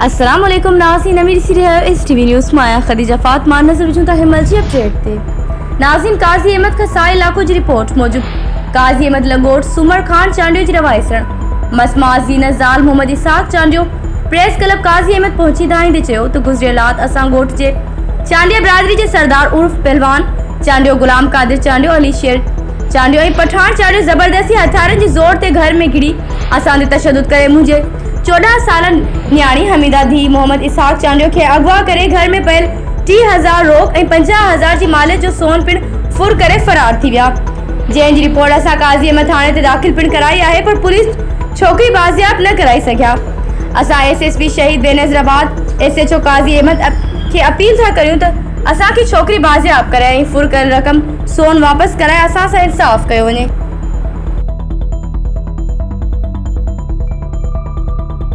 अस्सलाम वालेकुम नाज़रीन, अमीर सी रहा इस टीवी न्यूज़ माया खदीजा फातिमा नजर विचूं ता हिमलजी अपडेट ते नाज़रीन काजी अहमद का सा इलाको जी रिपोर्ट मौजूद काजी अहमद लंगोट सुमर खान चांडियो जी रवायसण मसमा जीना ज़ाल मोहम्मद इसाक चांडियो प्रेस क्लब काजी अहमद पहुंची दाइंदे चयो तो गुजरियलात असां गोठ जे चांडिया बिरादरी जे सरदार उर्फ पहलवान चांडियो गुलाम कादिर चांडियो अली शेर चांडियो ऐं पठान चांडियो ज़बरदस्ती हथियारनि जी ज़ोर ते घर में घिरी असां ते तशद्दुद करे मुंहिंजे 14 साल न्याणी हमीदा धी मोहम्मद इसाक चांडियो के अगवा करे घर में पयल 30,000 रोक ऐं 50,000 जी माले जो सोन पिण फुर करे फरार थी विया जैन जी रिपोर्ट असां काज़ी अहमद थाणे ते दाख़िल पिण कराई आहे पर पुलिस छोकरी बाज़ियाब न कराई सघिया। असां SSP शहीद बेनज़राबाद SHO काज़ी अहमद के अपील था करियूं त असां की छोकरी बाज़ियाब कराए ऐं फुर करे रक़म सोन वापस कराए असां सां इंसाफ़ कयो वञे।